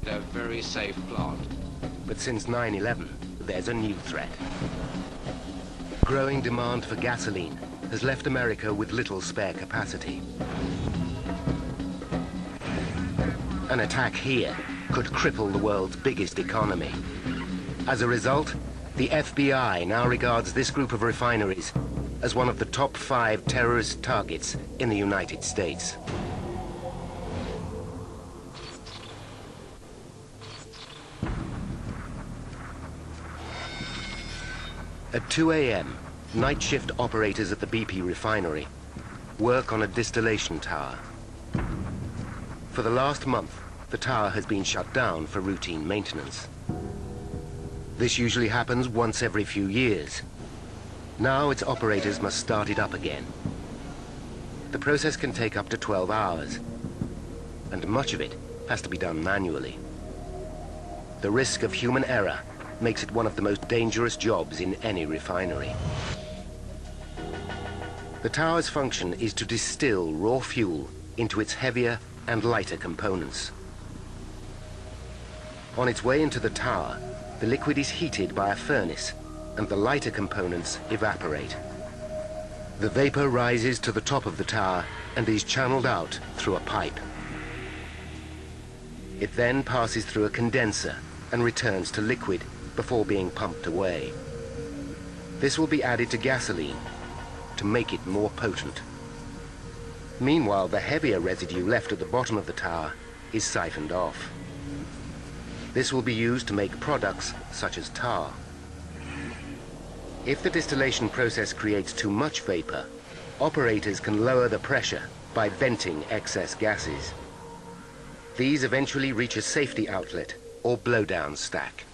a very safe plant. But since 9/11, there's a new threat. Growing demand for gasoline has left America with little spare capacity. An attack here could cripple the world's biggest economy. As a result, the FBI now regards this group of refineries as one of the top 5 terrorist targets in the United States. At 2 a.m., night shift operators at the BP refinery work on a distillation tower. For the last month, the tower has been shut down for routine maintenance. This usually happens once every few years. Now its operators must start it up again. The process can take up to 12 hours, and much of it has to be done manually. The risk of human error makes it one of the most dangerous jobs in any refinery. The tower's function is to distill raw fuel into its heavier and lighter components. On its way into the tower, the liquid is heated by a furnace, and the lighter components evaporate. The vapor rises to the top of the tower and is channeled out through a pipe. It then passes through a condenser and returns to liquid before being pumped away. This will be added to gasoline to make it more potent. Meanwhile, the heavier residue left at the bottom of the tower is siphoned off. This will be used to make products such as tar. If the distillation process creates too much vapor, operators can lower the pressure by venting excess gases. These eventually reach a safety outlet or blowdown stack.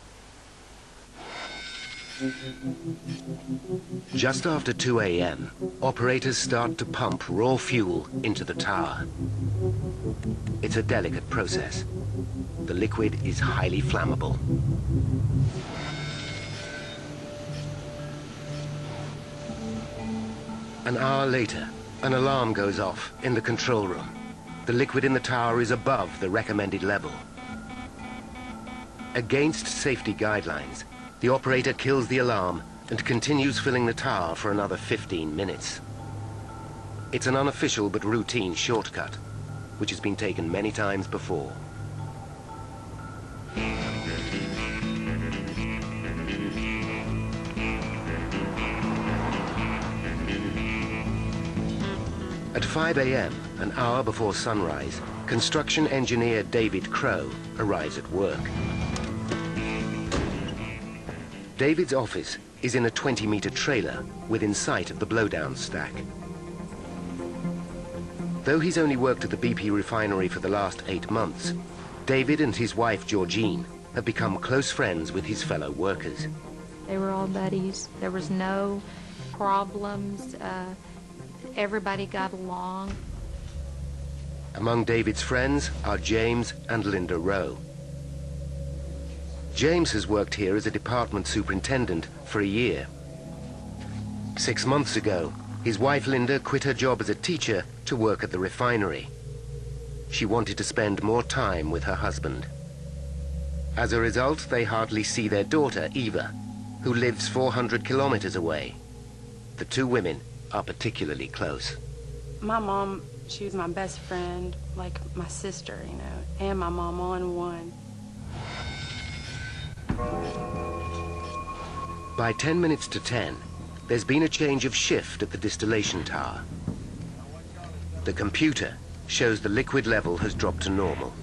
Just after 2 a.m., operators start to pump raw fuel into the tower. It's a delicate process. The liquid is highly flammable. An hour later, an alarm goes off in the control room. The liquid in the tower is above the recommended level. Against safety guidelines, the operator kills the alarm and continues filling the tower for another 15 minutes. It's an unofficial but routine shortcut, which has been taken many times before. At 5 a.m., an hour before sunrise, construction engineer David Crow arrives at work. David's office is in a 20-meter trailer within sight of the blowdown stack. Though he's only worked at the BP refinery for the last 8 months, David and his wife Georgine have become close friends with his fellow workers. They were all buddies. There was no problems. Everybody got along. Among David's friends are James and Linda Rowe. James has worked here as a department superintendent for a year. 6 months ago, his wife Linda quit her job as a teacher to work at the refinery. She wanted to spend more time with her husband. As a result, they hardly see their daughter, Eva, who lives 400 kilometers away. The two women are particularly close. My mom, she was my best friend, like my sister, you know, and my mom all in one. By 10 minutes to 10, there's been a change of shift at the distillation tower. The computer shows the liquid level has dropped to normal.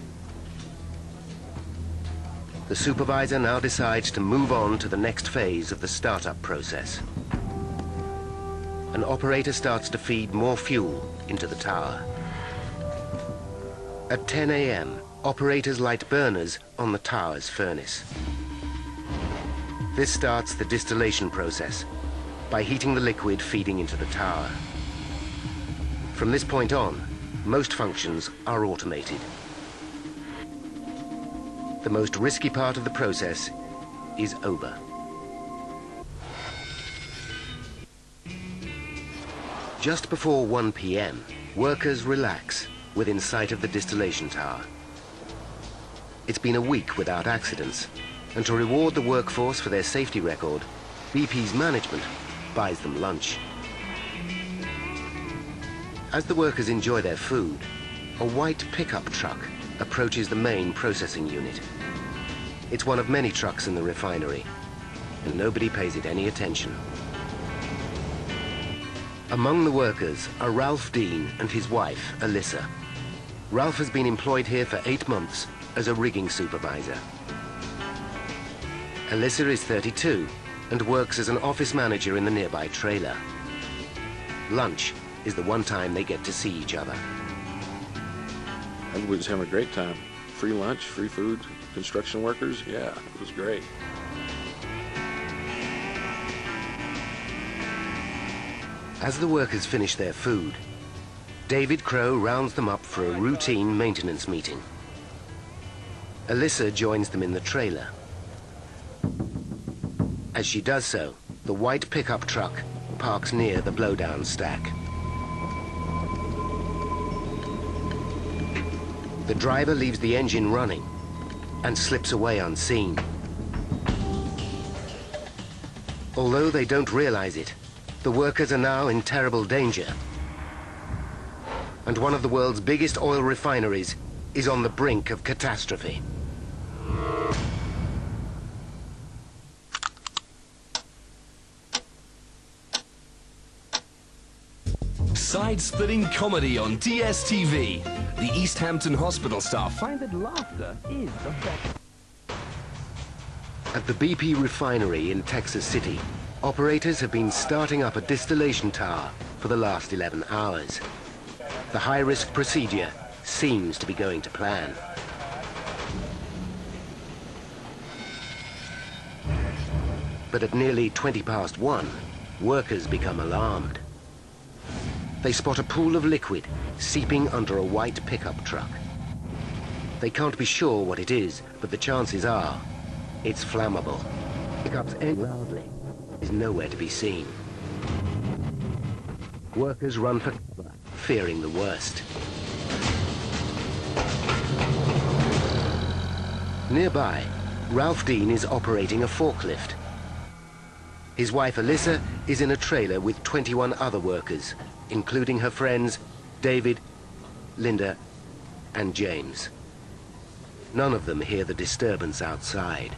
The supervisor now decides to move on to the next phase of the startup process. An operator starts to feed more fuel into the tower. At 10 a.m., operators light burners on the tower's furnace. This starts the distillation process by heating the liquid feeding into the tower. From this point on, most functions are automated. The most risky part of the process is over. Just before 1 p.m., workers relax within sight of the distillation tower. It's been a week without accidents, and to reward the workforce for their safety record, BP's management buys them lunch. As the workers enjoy their food, a white pickup truck approaches the main processing unit. It's one of many trucks in the refinery, and nobody pays it any attention. Among the workers are Ralph Dean and his wife, Alyssa. Ralph has been employed here for 8 months as a rigging supervisor. Alyssa is 32 and works as an office manager in the nearby trailer. Lunch is the one time they get to see each other. Everybody was having a great time. Free lunch, free food, construction workers, yeah, it was great. As the workers finish their food, David Crow rounds them up for a routine maintenance meeting. Alyssa joins them in the trailer. As she does so, the white pickup truck parks near the blowdown stack. The driver leaves the engine running and slips away unseen. Although they don't realize it, the workers are now in terrible danger. And one of the world's biggest oil refineries is on the brink of catastrophe. Side-splitting comedy on DSTV. The East Hampton hospital staff find that laughter is the best. At the BP Refinery in Texas City, operators have been starting up a distillation tower for the last 11 hours. The high-risk procedure seems to be going to plan. But at nearly 1:20, workers become alarmed. They spot a pool of liquid seeping under a white pickup truck. They can't be sure what it is, but the chances are it's flammable. Pickup's end loudly is nowhere to be seen. Workers run for cover, fearing the worst. Nearby, Ralph Dean is operating a forklift. His wife Alyssa is in a trailer with 21 other workers, including her friends David, Linda, and James. None of them hear the disturbance outside.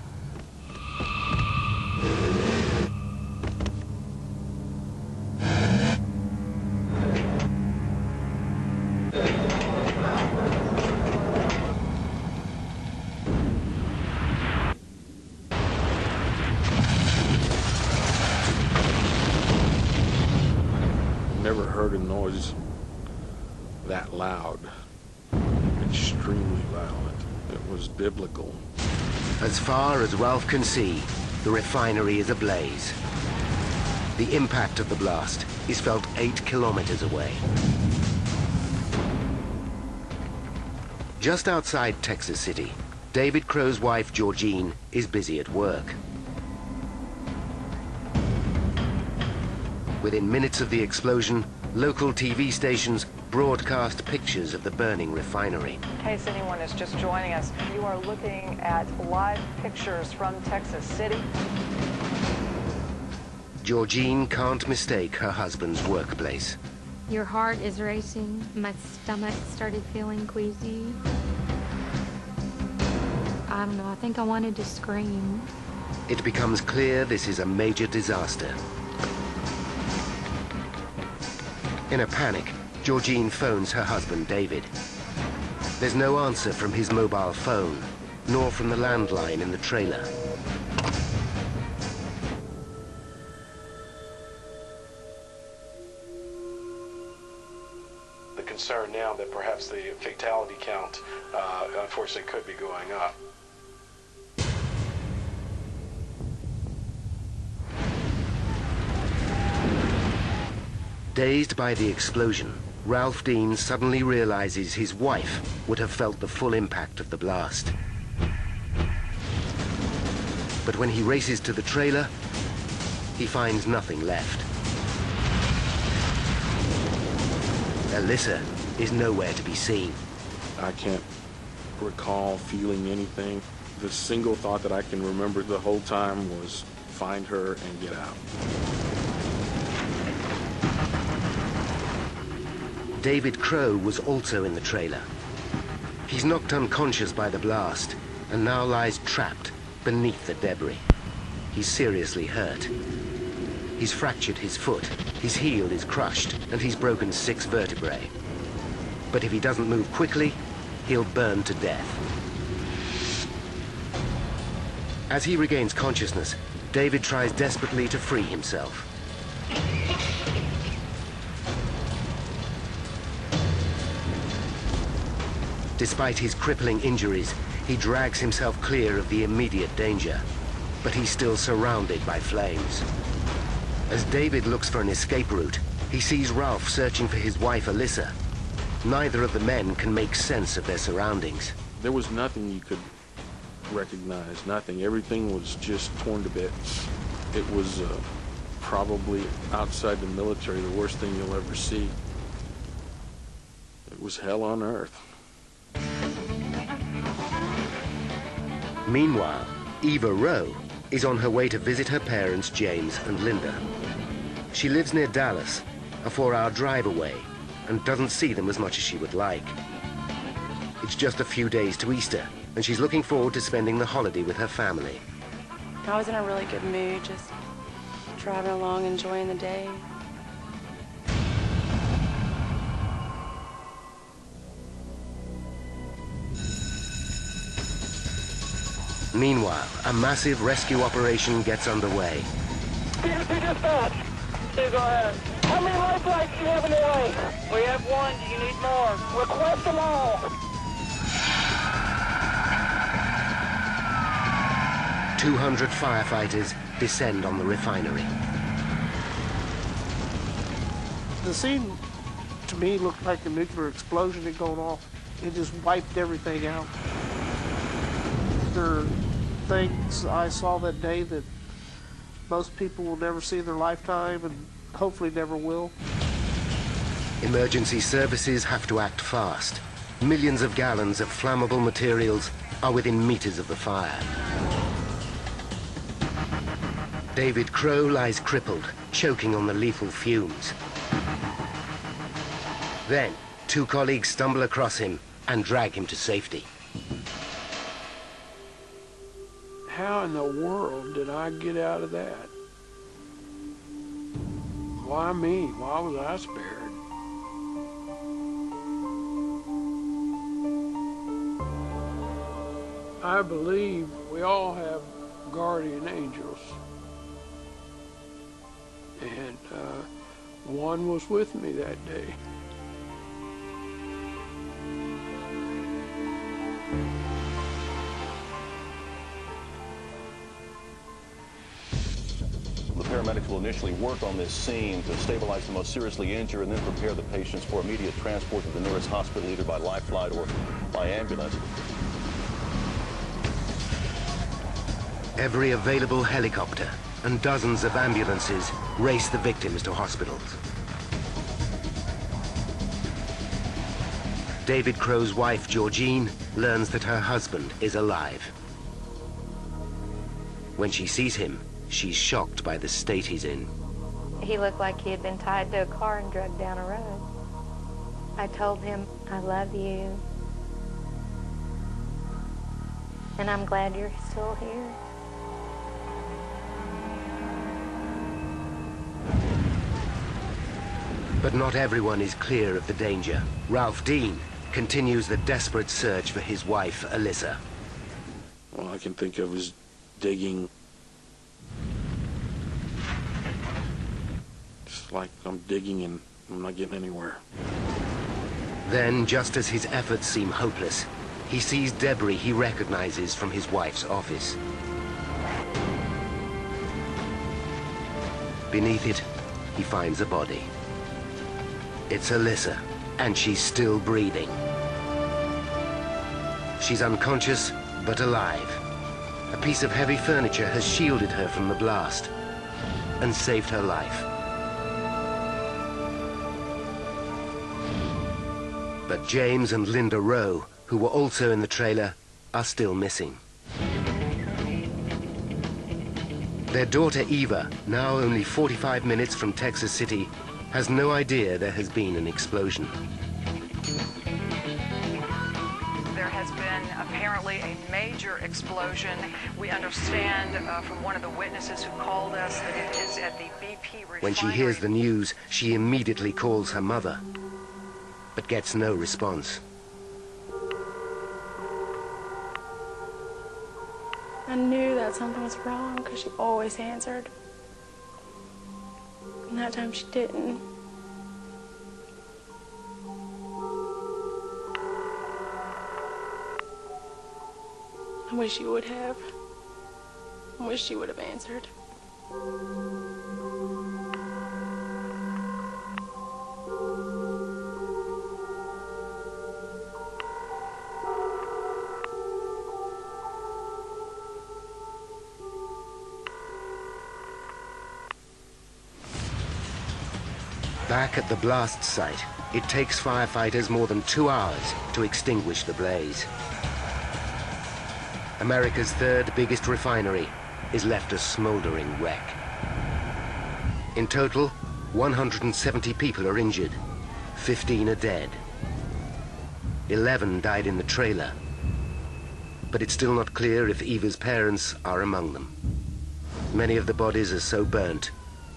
Never heard a noise that loud. Extremely violent. It was biblical. As far as Ralph can see, the refinery is ablaze. The impact of the blast is felt 8 kilometers away. Just outside Texas City, David Crow's wife, Georgine, is busy at work. Within minutes of the explosion, local TV stations broadcast pictures of the burning refinery. In case anyone is just joining us, you are looking at live pictures from Texas City. Georgine can't mistake her husband's workplace. Your heart is racing. My stomach started feeling queasy. I don't know, I think I wanted to scream. It becomes clear this is a major disaster. In a panic, Georgine phones her husband, David. There's no answer from his mobile phone, nor from the landline in the trailer. The concern now that perhaps the fatality count, unfortunately, could be going up. Dazed by the explosion, Ralph Dean suddenly realizes his wife would have felt the full impact of the blast. But when he races to the trailer, he finds nothing left. Alyssa is nowhere to be seen. I can't recall feeling anything. The single thought that I can remember the whole time was find her and get out. David Crow was also in the trailer. He's knocked unconscious by the blast and now lies trapped beneath the debris. He's seriously hurt. He's fractured his foot, his heel is crushed, and he's broken 6 vertebrae. But if he doesn't move quickly, he'll burn to death. As he regains consciousness, David tries desperately to free himself. Despite his crippling injuries, he drags himself clear of the immediate danger, but he's still surrounded by flames. As David looks for an escape route, he sees Ralph searching for his wife, Alyssa. Neither of the men can make sense of their surroundings. There was nothing you could recognize, nothing. Everything was just torn to bits. It was probably outside the military the worst thing you'll ever see. It was hell on earth. Meanwhile, Eva Rowe is on her way to visit her parents, James and Linda. She lives near Dallas, a 4-hour drive away, and doesn't see them as much as she would like. It's just a few days to Easter, and she's looking forward to spending the holiday with her family. I was in a really good mood, just driving along, enjoying the day. Meanwhile, a massive rescue operation gets underway. BP dispatch. Go ahead. How many life flights do you have in the way? We have 1. Do you need more? Request them all. 200 firefighters descend on the refinery. The scene, to me, looked like a nuclear explosion had gone off. It just wiped everything out. There are things I saw that day that most people will never see in their lifetime and hopefully never will. Emergency services have to act fast. Millions of gallons of flammable materials are within meters of the fire. David Crow lies crippled, choking on the lethal fumes. Then, 2 colleagues stumble across him and drag him to safety. How in the world did I get out of that? Why me? Why was I spared? I believe we all have guardian angels. And one was with me that day. The paramedics will initially work on this scene to stabilize the most seriously injured and then prepare the patients for immediate transport to the nearest hospital, either by life flight or by ambulance. Every available helicopter and dozens of ambulances race the victims to hospitals. David Crow's wife, Georgine, learns that her husband is alive. When she sees him, she's shocked by the state he's in. He looked like he had been tied to a car and dragged down a road. I told him, I love you. And I'm glad you're still here. But not everyone is clear of the danger. Ralph Dean continues the desperate search for his wife, Alyssa. All I can think of is digging. It's like I'm digging and I'm not getting anywhere. Then, just as his efforts seem hopeless, he sees debris he recognizes from his wife's office. Beneath it, he finds a body. It's Alyssa, and she's still breathing. She's unconscious, but alive. A piece of heavy furniture has shielded her from the blast and saved her life. But James and Linda Rowe, who were also in the trailer, are still missing. Their daughter Eva, now only 45 minutes from Texas City, has no idea there has been an explosion. There has been apparently a major explosion. We understand from one of the witnesses who called us that it is at the BP refinery. When she hears the news, she immediately calls her mother, but gets no response. I knew that something was wrong because she always answered. And that time she didn't. I wish she would have. I wish she would have answered. Back at the blast site, it takes firefighters more than 2 hours to extinguish the blaze. America's third biggest refinery is left a smoldering wreck. In total, 170 people are injured, 15 are dead. 11 died in the trailer, but it's still not clear if Eva's parents are among them. Many of the bodies are so burnt,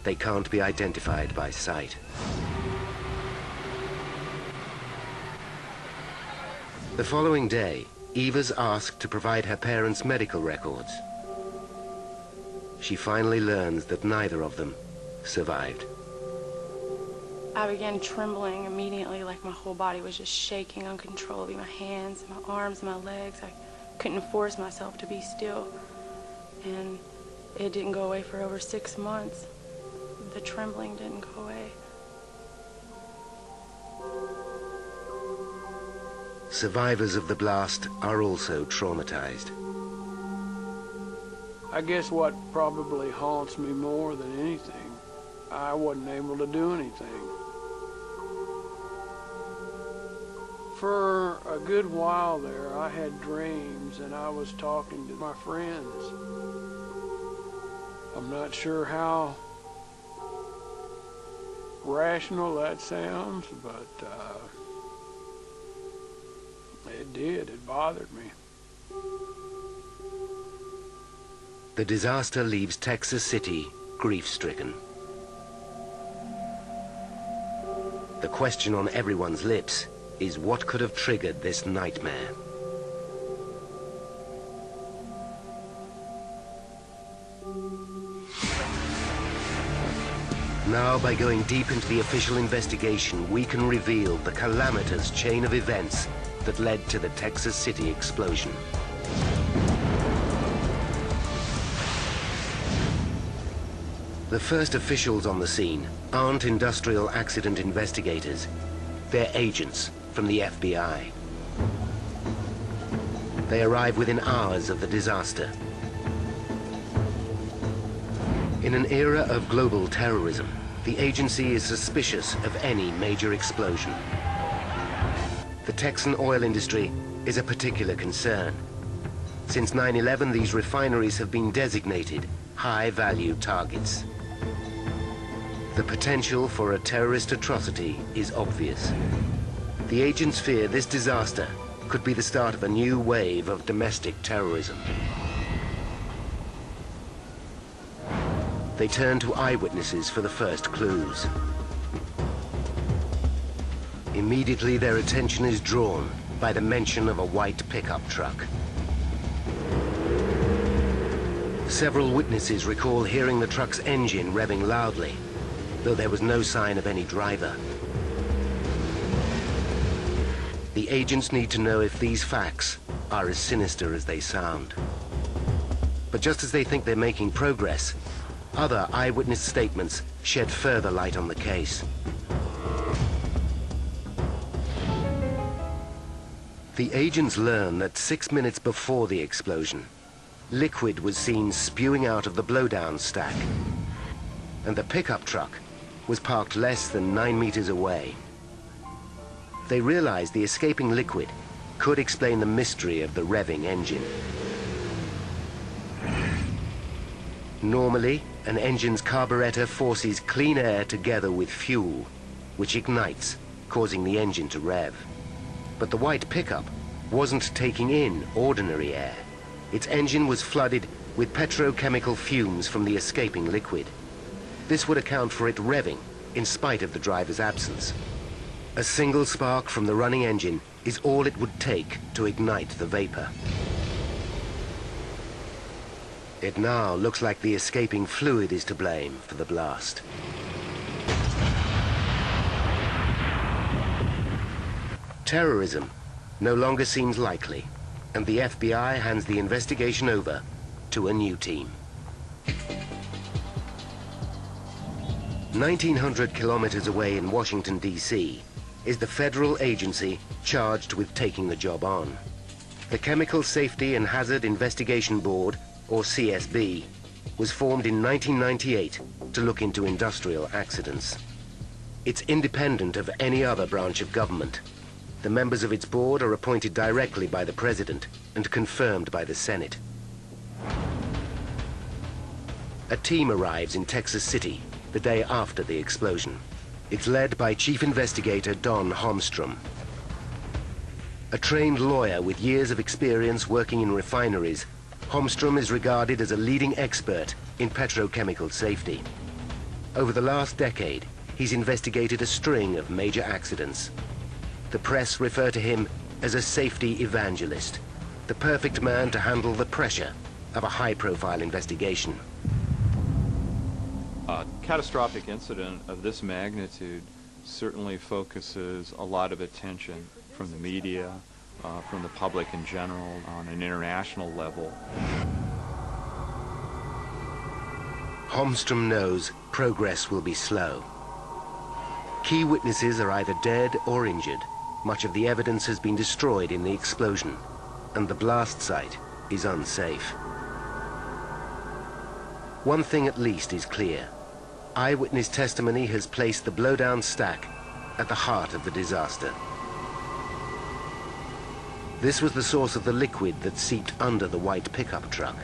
they can't be identified by sight. The following day, Eva's asked to provide her parents' medical records. She finally learns that neither of them survived. I began trembling immediately, like my whole body was just shaking uncontrollably. My hands, my arms, my legs. I couldn't force myself to be still. And it didn't go away for over 6 months. The trembling didn't go away. Survivors of the blast are also traumatized. I guess what probably haunts me more than anything, I wasn't able to do anything. For a good while there, I had dreams and I was talking to my friends. I'm not sure how rational that sounds, but it did. It bothered me. The disaster leaves Texas City grief-stricken. The question on everyone's lips is what could have triggered this nightmare? Now, by going deep into the official investigation, we can reveal the calamitous chain of events that led to the Texas City explosion. The first officials on the scene aren't industrial accident investigators. They're agents from the FBI. They arrive within hours of the disaster. In an era of global terrorism, the agency is suspicious of any major explosion. The Texan oil industry is a particular concern. Since 9/11, these refineries have been designated high-value targets. The potential for a terrorist atrocity is obvious. The agents fear this disaster could be the start of a new wave of domestic terrorism. They turn to eyewitnesses for the first clues. Immediately, their attention is drawn by the mention of a white pickup truck. Several witnesses recall hearing the truck's engine revving loudly, though there was no sign of any driver. The agents need to know if these facts are as sinister as they sound. But just as they think they're making progress, other eyewitness statements shed further light on the case. The agents learn that 6 minutes before the explosion, liquid was seen spewing out of the blowdown stack, and the pickup truck was parked less than 9 meters away. They realized the escaping liquid could explain the mystery of the revving engine. Normally, an engine's carburetor forces clean air together with fuel, which ignites, causing the engine to rev. But the white pickup wasn't taking in ordinary air. Its engine was flooded with petrochemical fumes from the escaping liquid. This would account for it revving in spite of the driver's absence. A single spark from the running engine is all it would take to ignite the vapor. It now looks like the escaping fluid is to blame for the blast. Terrorism no longer seems likely, and the FBI hands the investigation over to a new team. 1,900 kilometers away in Washington, D.C., is the federal agency charged with taking the job on. The Chemical Safety and Hazard Investigation Board, or CSB, was formed in 1998 to look into industrial accidents. It's independent of any other branch of government. The members of its board are appointed directly by the President and confirmed by the Senate. A team arrives in Texas City the day after the explosion. It's led by Chief Investigator Don Holmstrom. A trained lawyer with years of experience working in refineries, Holmstrom is regarded as a leading expert in petrochemical safety. Over the last decade, he's investigated a string of major accidents. The press refer to him as a safety evangelist, the perfect man to handle the pressure of a high-profile investigation. A catastrophic incident of this magnitude certainly focuses a lot of attention from the media, from the public in general, on an international level. Holmstrom knows progress will be slow. Key witnesses are either dead or injured. Much of the evidence has been destroyed in the explosion, and the blast site is unsafe. One thing at least is clear. Eyewitness testimony has placed the blowdown stack at the heart of the disaster. This was the source of the liquid that seeped under the white pickup truck.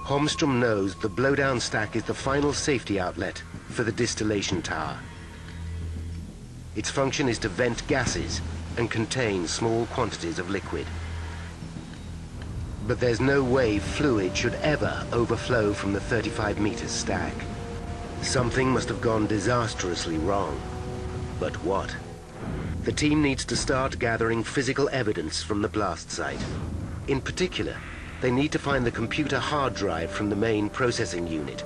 Holmstrom knows the blowdown stack is the final safety outlet for the distillation tower. Its function is to vent gases and contain small quantities of liquid. But there's no way fluid should ever overflow from the 35-meter stack. Something must have gone disastrously wrong. But what? The team needs to start gathering physical evidence from the blast site. In particular, they need to find the computer hard drive from the main processing unit.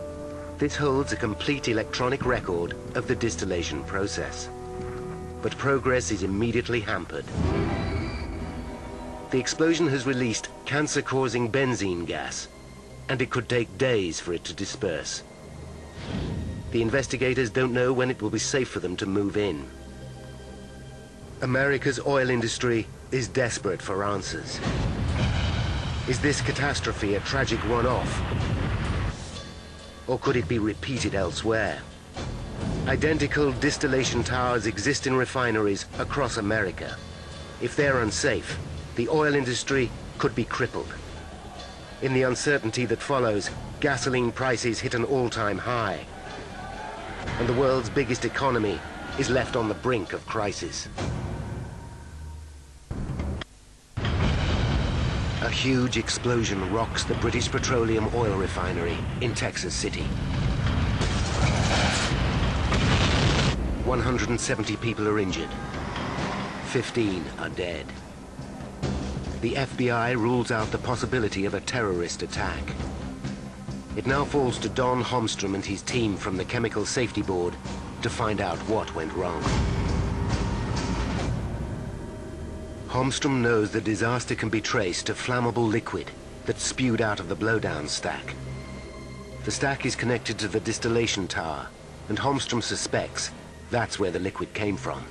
This holds a complete electronic record of the distillation process. But progress is immediately hampered. The explosion has released cancer-causing benzene gas, and it could take days for it to disperse. The investigators don't know when it will be safe for them to move in. America's oil industry is desperate for answers. Is this catastrophe a tragic one-off? Or could it be repeated elsewhere? Identical distillation towers exist in refineries across America. If they're unsafe, the oil industry could be crippled. In the uncertainty that follows, gasoline prices hit an all-time high. And the world's biggest economy is left on the brink of crisis. A huge explosion rocks the British Petroleum oil refinery in Texas City. 170 people are injured. 15 are dead. The FBI rules out the possibility of a terrorist attack. It now falls to Don Holmstrom and his team from the Chemical Safety Board to find out what went wrong. Holmstrom knows the disaster can be traced to flammable liquid that spewed out of the blowdown stack. The stack is connected to the distillation tower, and Holmstrom suspects that's where the liquid came from.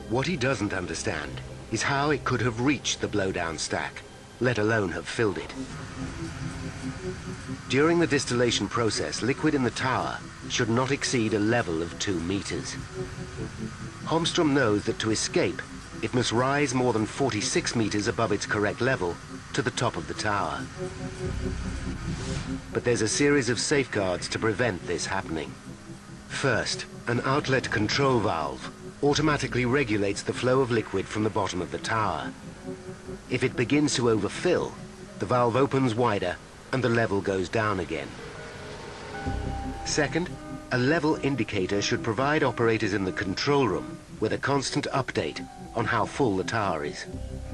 What he doesn't understand is how it could have reached the blowdown stack let alone have filled it. During the distillation process, liquid in the tower should not exceed a level of 2 meters. Holmstrom knows that to escape, it must rise more than 46 meters above its correct level to the top of the tower. But there's a series of safeguards to prevent this happening. First, an outlet control valve automatically regulates the flow of liquid from the bottom of the tower. If it begins to overfill, the valve opens wider and the level goes down again. Second, a level indicator should provide operators in the control room with a constant update on how full the tower is.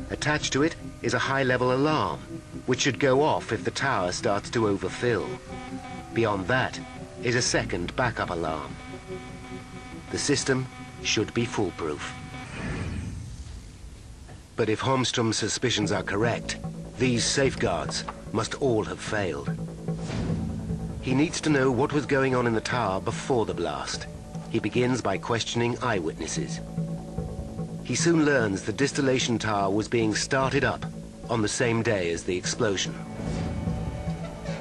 Attached to it is a high-level alarm, which should go off if the tower starts to overfill. Beyond that is a second backup alarm. The system should be foolproof. But if Holmstrom's suspicions are correct, these safeguards must all have failed. He needs to know what was going on in the tower before the blast. He begins by questioning eyewitnesses. He soon learns the distillation tower was being started up on the same day as the explosion.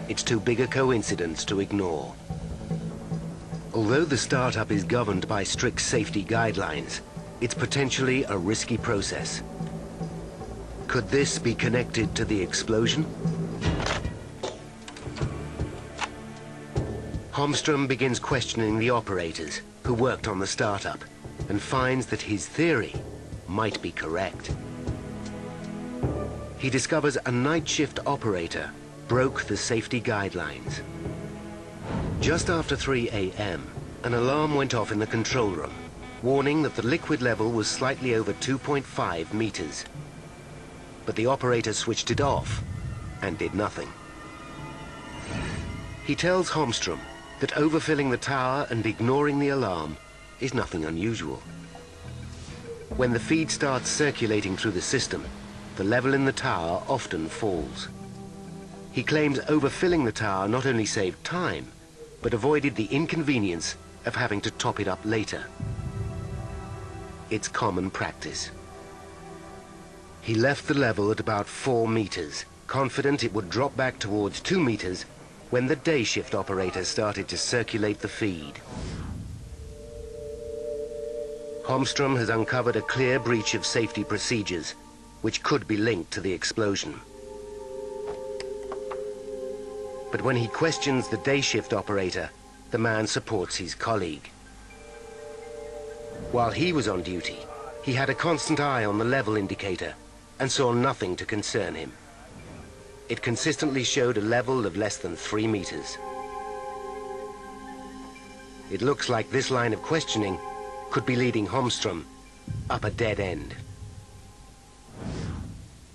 It's too big a coincidence to ignore. Although the startup is governed by strict safety guidelines, it's potentially a risky process. Could this be connected to the explosion? Holmstrom begins questioning the operators who worked on the startup and finds that his theory might be correct. He discovers a night shift operator broke the safety guidelines. Just after 3 a.m., an alarm went off in the control room, warning that the liquid level was slightly over 2.5 meters. But the operator switched it off and did nothing. He tells Holmstrom that overfilling the tower and ignoring the alarm is nothing unusual. When the feed starts circulating through the system, the level in the tower often falls. He claims overfilling the tower not only saved time, but avoided the inconvenience of having to top it up later. It's common practice. He left the level at about 4 meters, confident it would drop back towards 2 meters when the day shift operator started to circulate the feed. Holmstrom has uncovered a clear breach of safety procedures, which could be linked to the explosion. But when he questions the day shift operator, the man supports his colleague. While he was on duty, he had a constant eye on the level indicator and saw nothing to concern him. It consistently showed a level of less than 3 meters. It looks like this line of questioning could be leading Holmstrom up a dead end.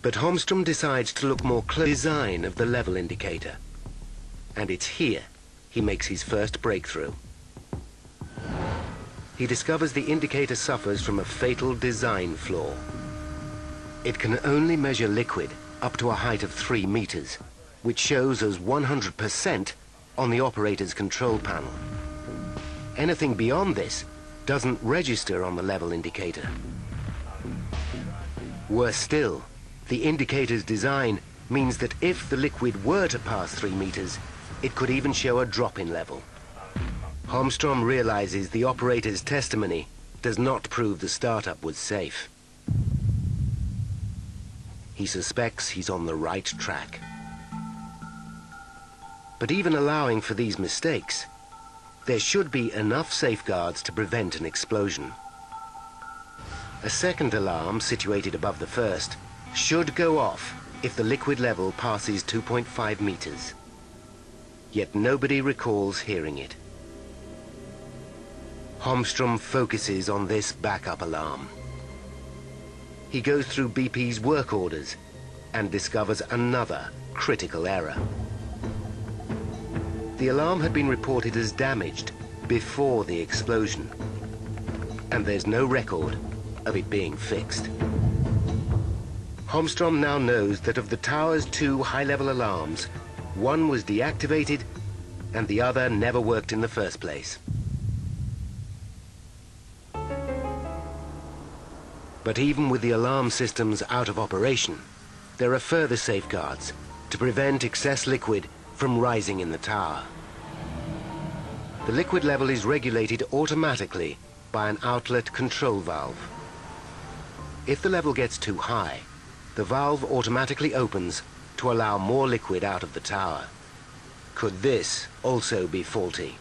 But Holmstrom decides to look more closely at the design of the level indicator. And it's here he makes his first breakthrough. He discovers the indicator suffers from a fatal design flaw. It can only measure liquid up to a height of 3 meters, which shows as 100% on the operator's control panel. Anything beyond this doesn't register on the level indicator. Worse still, the indicator's design means that if the liquid were to pass 3 meters, it could even show a drop in level. Holmstrom realizes the operator's testimony does not prove the startup was safe. He suspects he's on the right track. But even allowing for these mistakes, there should be enough safeguards to prevent an explosion. A second alarm, situated above the first, should go off if the liquid level passes 2.5 meters. Yet nobody recalls hearing it. Holmstrom focuses on this backup alarm. He goes through BP's work orders and discovers another critical error. The alarm had been reported as damaged before the explosion, and there's no record of it being fixed. Holmstrom now knows that of the tower's 2 high-level alarms, one was deactivated and the other never worked in the first place. But even with the alarm systems out of operation, there are further safeguards to prevent excess liquid from rising in the tower. The liquid level is regulated automatically by an outlet control valve. If the level gets too high, the valve automatically opens to allow more liquid out of the tower. Could this also be faulty?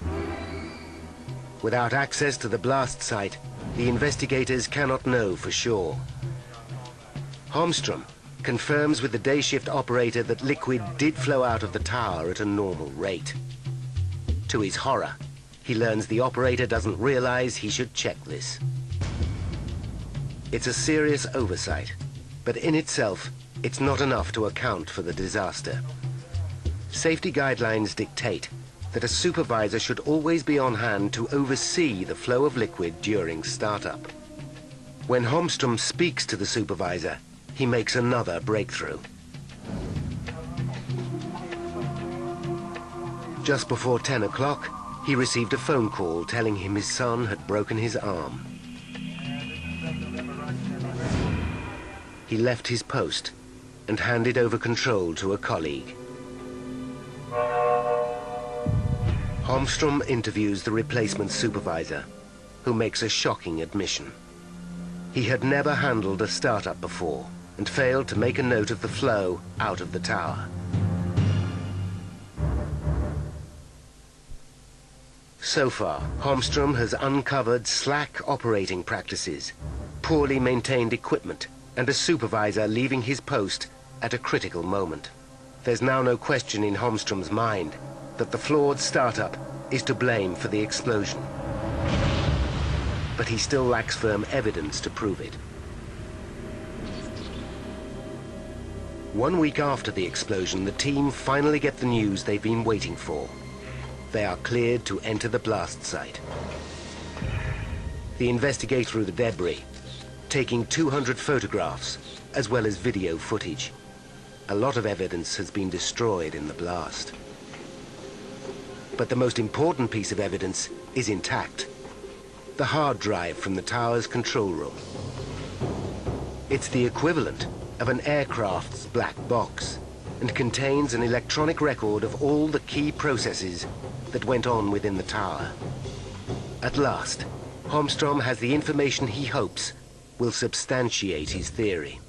Without access to the blast site, the investigators cannot know for sure. Holmstrom confirms with the day shift operator that liquid did flow out of the tower at a normal rate. To his horror, he learns the operator doesn't realize he should check this. It's a serious oversight, but in itself, it's not enough to account for the disaster. Safety guidelines dictate that a supervisor should always be on hand to oversee the flow of liquid during startup. When Holmstrom speaks to the supervisor, he makes another breakthrough. Just before 10 o'clock, he received a phone call telling him his son had broken his arm. He left his post and handed over control to a colleague. Holmstrom interviews the replacement supervisor, who makes a shocking admission. He had never handled a startup before and failed to make a note of the flow out of the tower. So far, Holmstrom has uncovered slack operating practices, poorly maintained equipment, and a supervisor leaving his post at a critical moment. There's now no question in Holmstrom's mind that the flawed startup is to blame for the explosion. But he still lacks firm evidence to prove it. 1 week after the explosion, the team finally get the news they've been waiting for. They are cleared to enter the blast site. They investigate through the debris, taking 200 photographs as well as video footage. A lot of evidence has been destroyed in the blast. But the most important piece of evidence is intact. The hard drive from the tower's control room. It's the equivalent of an aircraft's black box and contains an electronic record of all the key processes that went on within the tower. At last, Holmstrom has the information he hopes will substantiate his theory.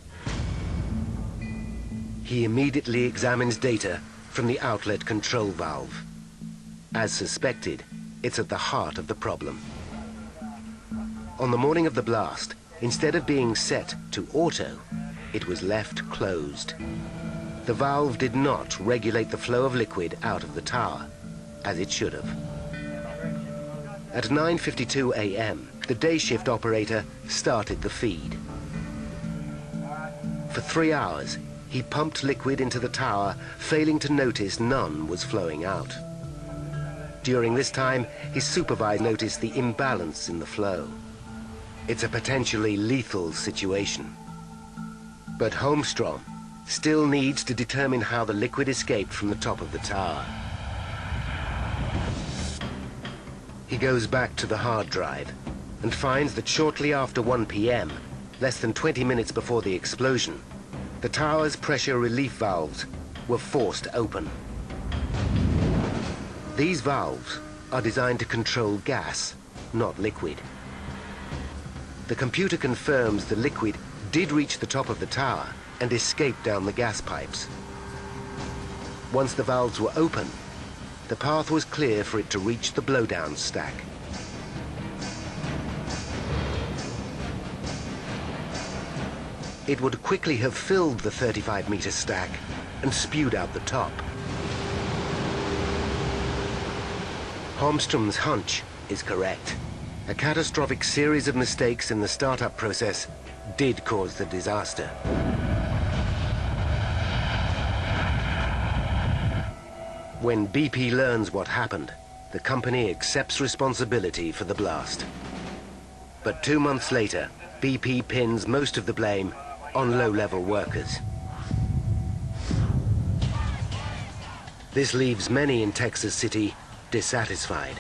He immediately examines data from the outlet control valve. As suspected, it's at the heart of the problem. On the morning of the blast, instead of being set to auto, it was left closed. The valve did not regulate the flow of liquid out of the tower, as it should have. At 9:52 a.m., the day shift operator started the feed. For 3 hours, he pumped liquid into the tower, failing to notice none was flowing out. During this time, his supervisor noticed the imbalance in the flow. It's a potentially lethal situation. But Holmstrom still needs to determine how the liquid escaped from the top of the tower. He goes back to the hard drive and finds that shortly after 1 p.m., less than 20 minutes before the explosion, the tower's pressure relief valves were forced open. These valves are designed to control gas, not liquid. The computer confirms the liquid did reach the top of the tower and escape down the gas pipes. Once the valves were open, the path was clear for it to reach the blowdown stack. It would quickly have filled the 35-meter stack and spewed out the top. Holmstrom's hunch is correct. A catastrophic series of mistakes in the startup process did cause the disaster. When BP learns what happened, the company accepts responsibility for the blast. But 2 months later, BP pins most of the blame on low-level workers. This leaves many in Texas City dissatisfied.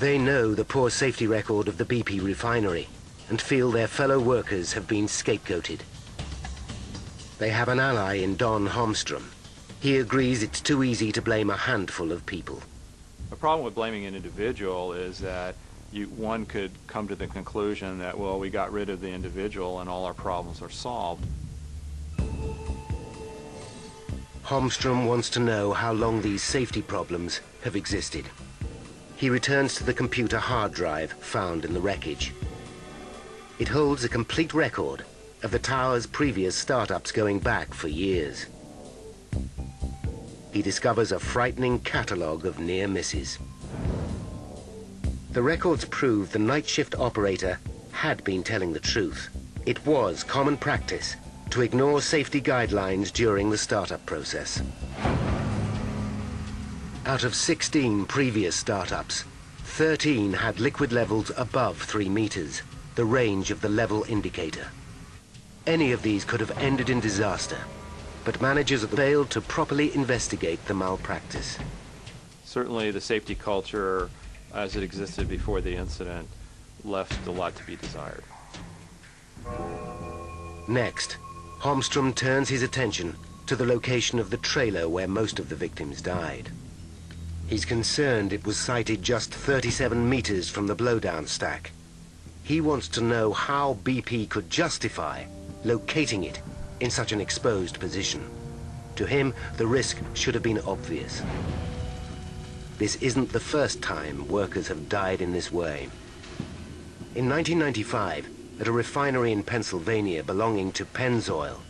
They know the poor safety record of the BP refinery and feel their fellow workers have been scapegoated. They have an ally in Don Holmstrom. He agrees it's too easy to blame a handful of people. The problem with blaming an individual is that one could come to the conclusion that, well, we got rid of the individual and all our problems are solved. Holmstrom wants to know how long these safety problems have existed. He returns to the computer hard drive found in the wreckage. It holds a complete record of the tower's previous startups going back for years. He discovers a frightening catalogue of near misses. The records prove the night shift operator had been telling the truth. It was common practice to ignore safety guidelines during the startup process. Out of 16 previous startups, 13 had liquid levels above 3 meters, the range of the level indicator. Any of these could have ended in disaster, but managers failed to properly investigate the malpractice. Certainly the safety culture as it existed before the incident left a lot to be desired. Next, Holmstrom turns his attention to the location of the trailer where most of the victims died. He's concerned it was sited just 37 meters from the blowdown stack. He wants to know how BP could justify locating it in such an exposed position. To him, the risk should have been obvious. This isn't the first time workers have died in this way. In 1995, at a refinery in Pennsylvania belonging to Pennzoil,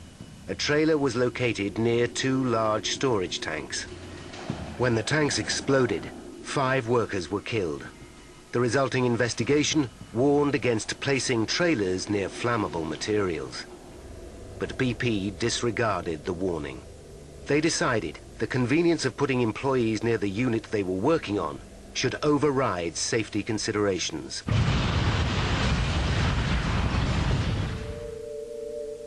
a trailer was located near 2 large storage tanks. When the tanks exploded, 5 workers were killed. The resulting investigation warned against placing trailers near flammable materials. But BP disregarded the warning. They decided the convenience of putting employees near the unit they were working on should override safety considerations.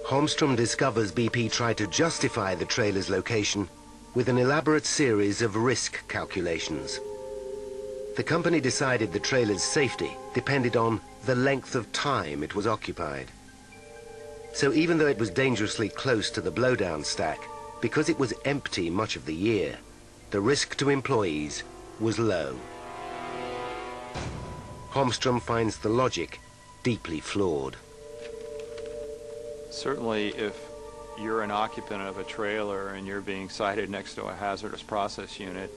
Holmstrom discovers BP tried to justify the trailer's location with an elaborate series of risk calculations. The company decided the trailer's safety depended on the length of time it was occupied. So even though it was dangerously close to the blowdown stack, because it was empty much of the year, the risk to employees was low. Holmstrom finds the logic deeply flawed. Certainly, if you're an occupant of a trailer and you're being sited next to a hazardous process unit,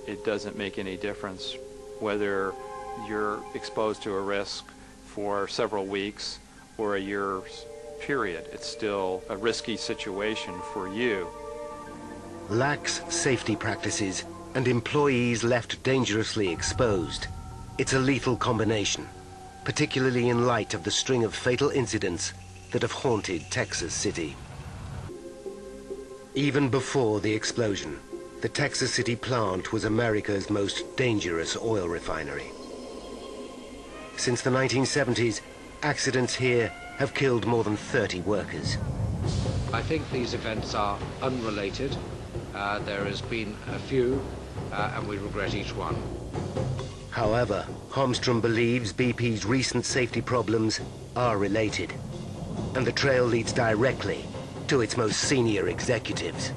it doesn't make any difference whether you're exposed to a risk for several weeks or a year's period. It's still a risky situation for you. Lax safety practices and employees left dangerously exposed. It's a lethal combination, particularly in light of the string of fatal incidents that have haunted Texas City. Even before the explosion, the Texas City plant was America's most dangerous oil refinery. Since the 1970s, accidents here have killed more than 30 workers. I think these events are unrelated. There has been a few, and we regret each one. However, Holmstrom believes BP's recent safety problems are related, and the trail leads directly to its most senior executives.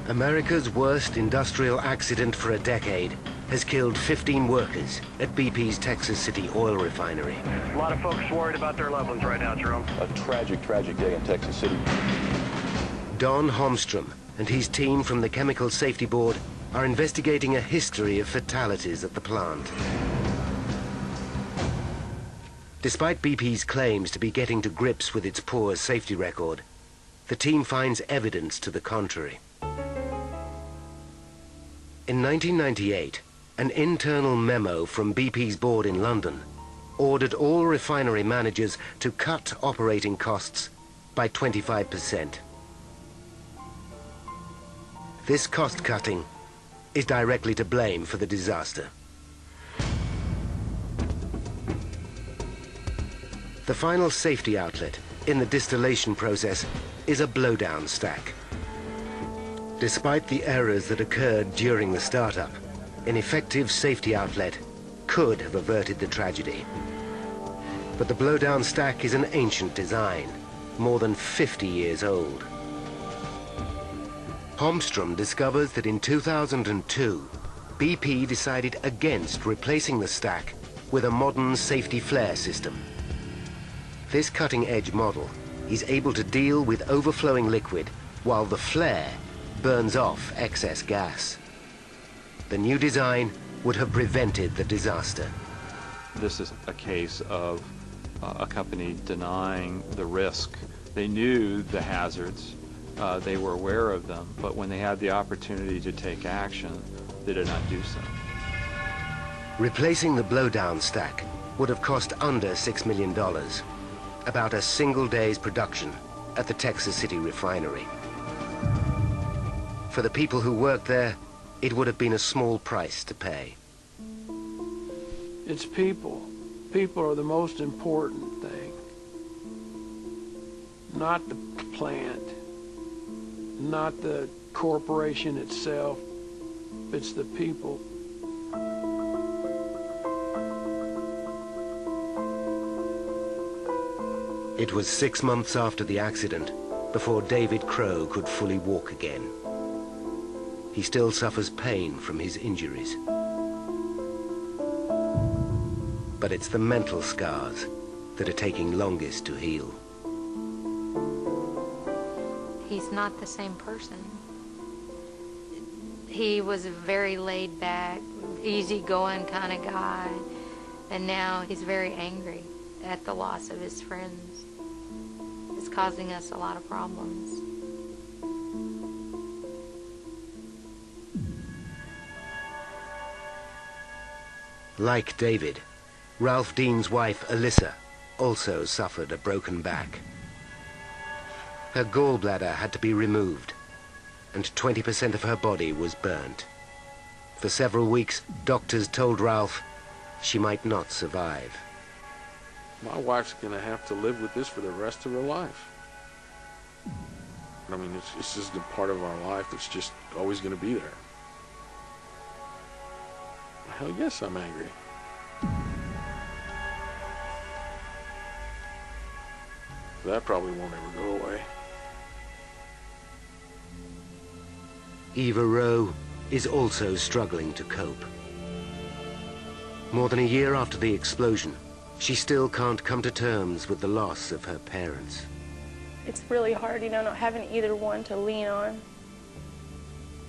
America's worst industrial accident for a decade has killed 15 workers at BP's Texas City oil refinery. A lot of folks worried about their loved ones right now, Jerome. A tragic, tragic day in Texas City. Don Holmstrom and his team from the Chemical Safety Board are investigating a history of fatalities at the plant. Despite BP's claims to be getting to grips with its poor safety record, the team finds evidence to the contrary. In 1998, an internal memo from BP's board in London ordered all refinery managers to cut operating costs by 25%. This cost cutting is directly to blame for the disaster. The final safety outlet in the distillation process is a blowdown stack. Despite the errors that occurred during the startup, an effective safety outlet could have averted the tragedy. But the blowdown stack is an ancient design, more than 50 years old. Holmstrom discovers that in 2002, BP decided against replacing the stack with a modern safety flare system. This cutting-edge model is able to deal with overflowing liquid while the flare burns off excess gas. The new design would have prevented the disaster. This is a case of a company denying the risk. They knew the hazards, they were aware of them, but when they had the opportunity to take action, they did not do so. Replacing the blowdown stack would have cost under $6 million, about a single day's production at the Texas City Refinery. For the people who worked there, it would have been a small price to pay. It's people. People are the most important thing. Not the plant, not the corporation itself. It's the people. It was 6 months after the accident before David Crow could fully walk again. He still suffers pain from his injuries. But it's the mental scars that are taking longest to heal. He's not the same person. He was a very laid-back, easygoing kind of guy, and now he's very angry at the loss of his friends. It's causing us a lot of problems. Like David, Ralph Dean's wife, Alyssa, also suffered a broken back. Her gallbladder had to be removed, and 20% of her body was burnt. For several weeks, doctors told Ralph she might not survive. My wife's gonna have to live with this for the rest of her life. I mean, it's just a part of our life that's just always gonna be there. Hell yes, I'm angry. That probably won't ever go away. Eva Rowe is also struggling to cope. More than a year after the explosion, she still can't come to terms with the loss of her parents. It's really hard, you know, not having either one to lean on.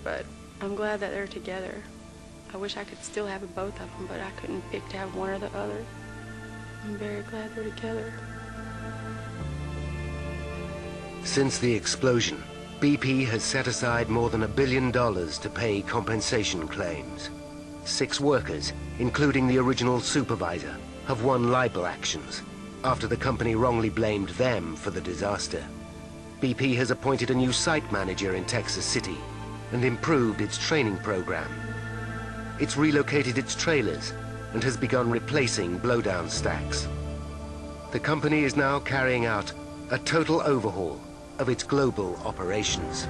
But I'm glad that they're together. I wish I could still have both of them, but I couldn't pick to have one or the other. I'm very glad they're together. Since the explosion, BP has set aside more than $1 billion to pay compensation claims. 6 workers, including the original supervisor, have won libel actions after the company wrongly blamed them for the disaster. BP has appointed a new site manager in Texas City and improved its training program. It's relocated its trailers and has begun replacing blowdown stacks. The company is now carrying out a total overhaul of its global operations.